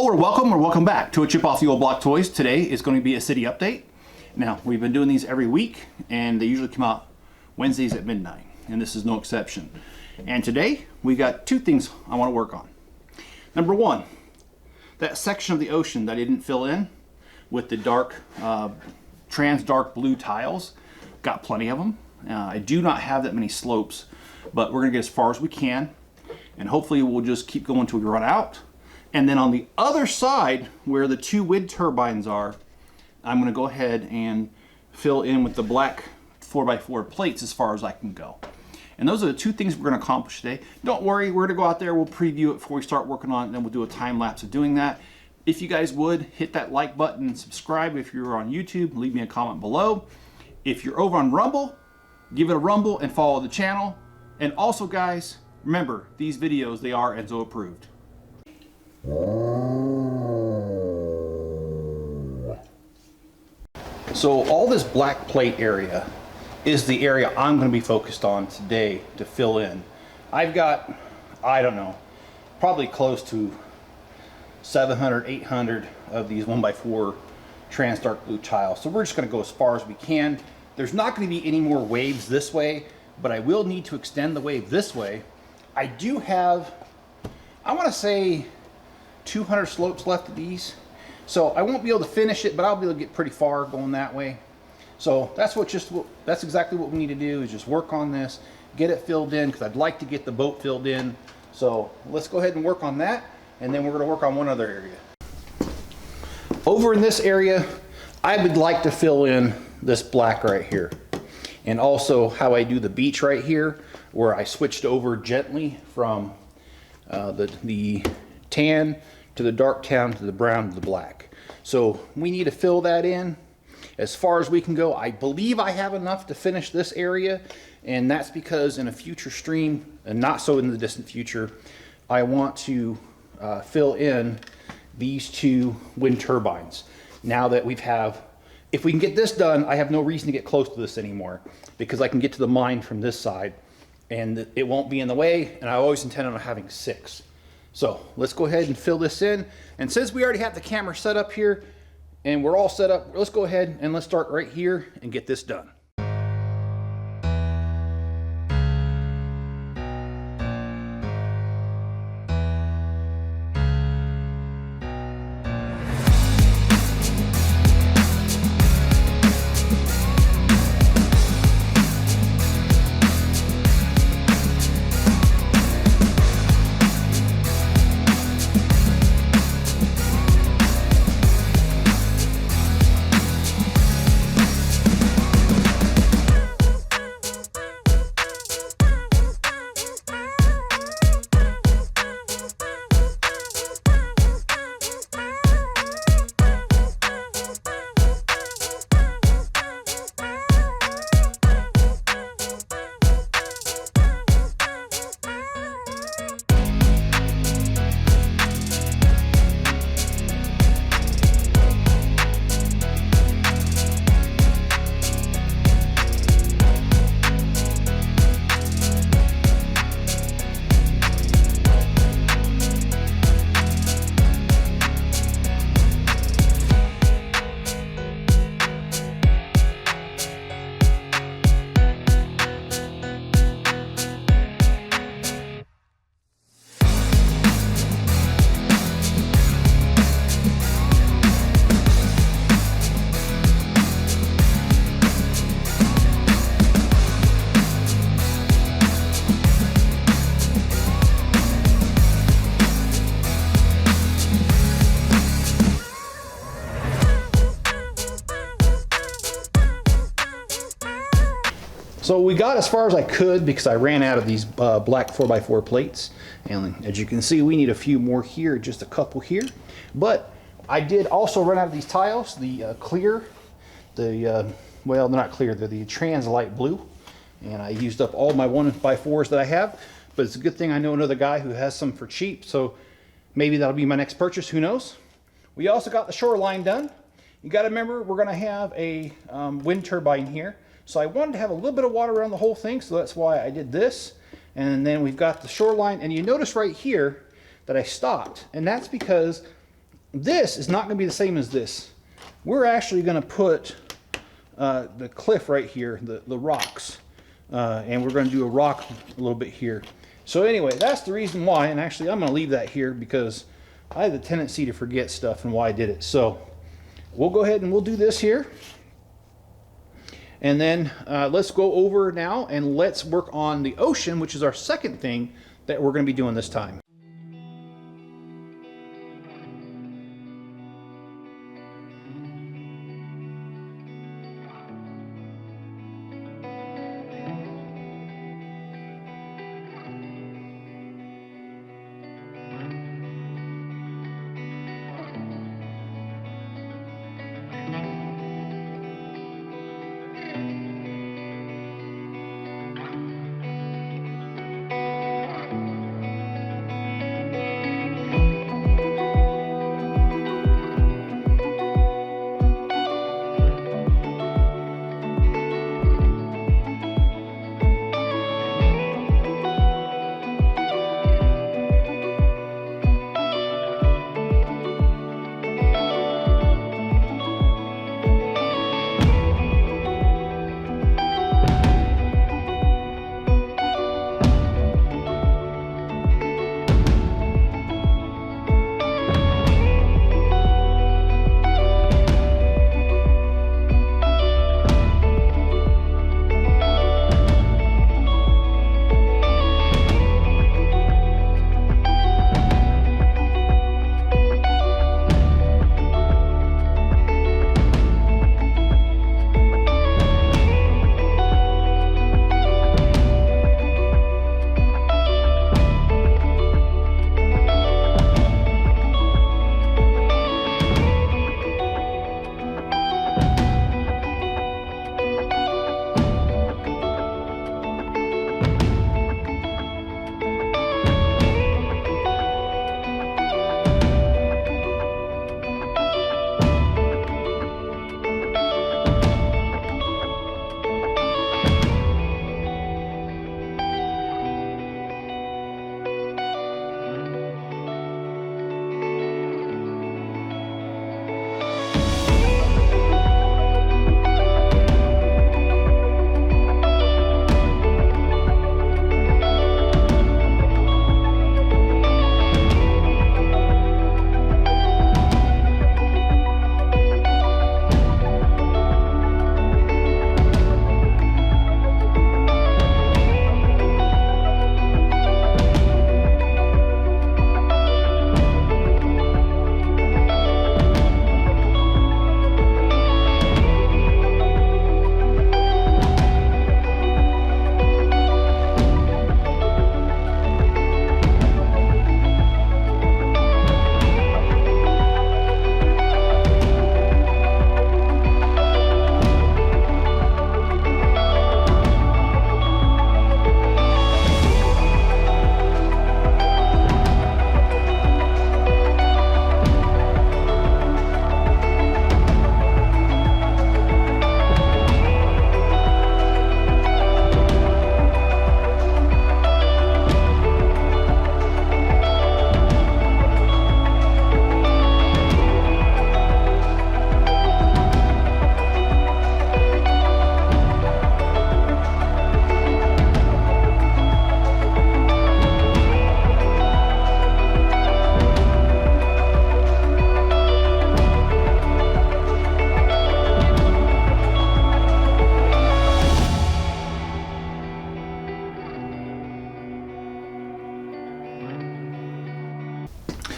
Hello or welcome back to a Chip Off the Old Block Toys. Today is going to be a city update. Now, we've been doing these every week and they usually come out Wednesdays at midnight, and this is no exception. And today we got two things I want to work on. Number one, that section of the ocean that I didn't fill in with the dark, trans dark blue tiles. Got plenty of them. I do not have that many slopes, but we're going to get as far as we can, and hopefully we'll just keep going until we run out. And then on the other side, where the two wind turbines are, I'm going to go ahead and fill in with the black 4x4 plates as far as I can go. And those are the two things we're going to accomplish today. Don't worry, we're going to go out there, we'll preview it before we start working on it, and then we'll do a time lapse of doing that. If you guys would, hit that like button and subscribe. If you're on YouTube, leave me a comment below. If you're over on Rumble, give it a rumble and follow the channel. And also guys, remember, these videos, they are Enzo approved. So all this black plate area is the area I'm going to be focused on today to fill in. I've got, I don't know, probably close to 700, 800 of these 1x4 trans dark blue tiles. So we're just going to go as far as we can. There's not going to be any more waves this way, but I will need to extend the wave this way. I do have, I want to say 200 slopes left of these. So I won't be able to finish it, but I'll be able to get pretty far going that way. So that's exactly what we need to do, is just work on this, get it filled in, because I'd like to get the boat filled in. So let's go ahead and work on that, and then we're going to work on one other area. Over in this area, I would like to fill in this black right here, and also how I do the beach right here, where I switched over gently from the tan to the dark tan to the brown to the black. So we need to fill that in as far as we can go. I believe I have enough to finish this area, and that's because in a future stream, and not so in the distant future, I want to fill in these two wind turbines. Now that if we can get this done, I have no reason to get close to this anymore, because I can get to the mine from this side and it won't be in the way, and I always intend on having 6. So let's go ahead and fill this in. And since we already have the camera set up here and we're all set up, let's go ahead and let's start right here and get this done. So we got as far as I could because I ran out of these black 4x4 plates. And as you can see, we need a few more here, just a couple here. But I did also run out of these tiles, the clear, well, they're not clear, they're the trans light blue. And I used up all my 1x4s that I have. But it's a good thing I know another guy who has some for cheap. So maybe that'll be my next purchase, who knows. We also got the shoreline done. You got to remember, we're going to have a wind turbine here. So I wanted to have a little bit of water around the whole thing, so that's why I did this. And then we've got the shoreline, and you notice right here that I stopped, and that's because this is not going to be the same as this. We're actually going to put the cliff right here, the rocks, and we're going to do a rock a little bit here. So anyway, that's the reason why, and actually I'm going to leave that here because I have the tendency to forget stuff and why I did it. So we'll go ahead and we'll do this here. And then let's go over now and let's work on the ocean, which is our second thing that we're going to be doing this time.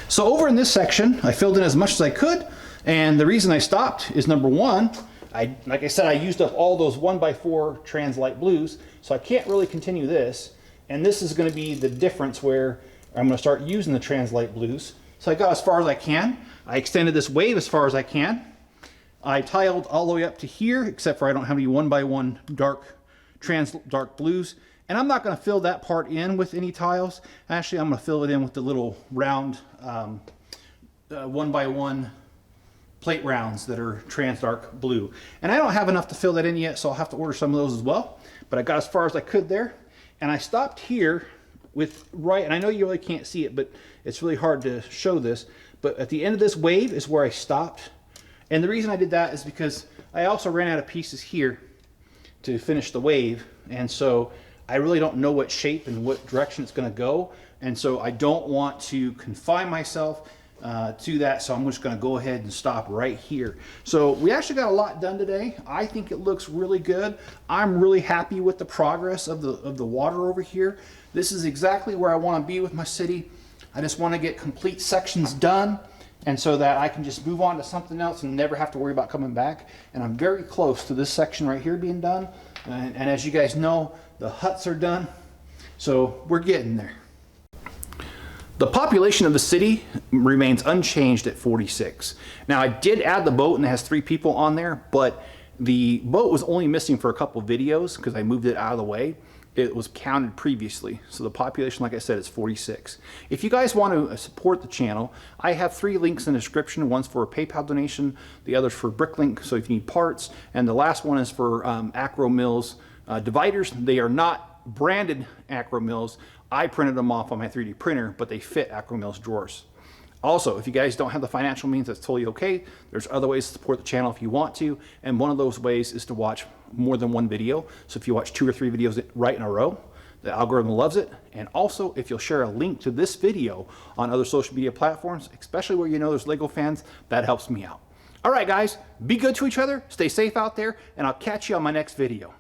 So over in this section, I filled in as much as I could, and the reason I stopped is number one, like I said, I used up all those 1x4 trans light blues, so I can't really continue this, and this is going to be the difference where I'm going to start using the trans light blues. So I got as far as I can. I extended this wave as far as I can. I tiled all the way up to here, except for I don't have any 1x1 dark blues. And I'm not going to fill that part in with any tiles. Actually, I'm going to fill it in with the little round 1x1 plate rounds that are trans dark blue. And I don't have enough to fill that in yet, so I'll have to order some of those as well. But I got as far as I could there. And I stopped here with and I know you really can't see it, but it's really hard to show this. But at the end of this wave is where I stopped. And the reason I did that is because I also ran out of pieces here to finish the wave. And so I really don't know what shape and what direction it's going to go. And so I don't want to confine myself to that. So I'm just going to go ahead and stop right here. So we actually got a lot done today. I think it looks really good. I'm really happy with the progress of the water over here. This is exactly where I want to be with my city. I just want to get complete sections done, and so that I can just move on to something else and never have to worry about coming back. And I'm very close to this section right here being done. And as you guys know, the huts are done. So we're getting there. The population of the city remains unchanged at 46. Now I did add the boat and it has 3 people on there, but the boat was only missing for a couple videos because I moved it out of the way. It was counted previously. So the population, like I said, is 46. If you guys want to support the channel, I have 3 links in the description. One's for a PayPal donation, the other's for Bricklink, so if you need parts, and the last one is for Akro-Mils dividers. They are not branded Akro-Mils. I printed them off on my 3D printer, but they fit Akro-Mils drawers. Also, if you guys don't have the financial means, that's totally okay. There's other ways to support the channel if you want to, and one of those ways is to watch more than one video. So if you watch 2 or 3 videos right in a row, the algorithm loves it. And also, if you'll share a link to this video on other social media platforms, especially where you know there's LEGO fans, that helps me out. All right, guys, be good to each other, stay safe out there, and I'll catch you on my next video.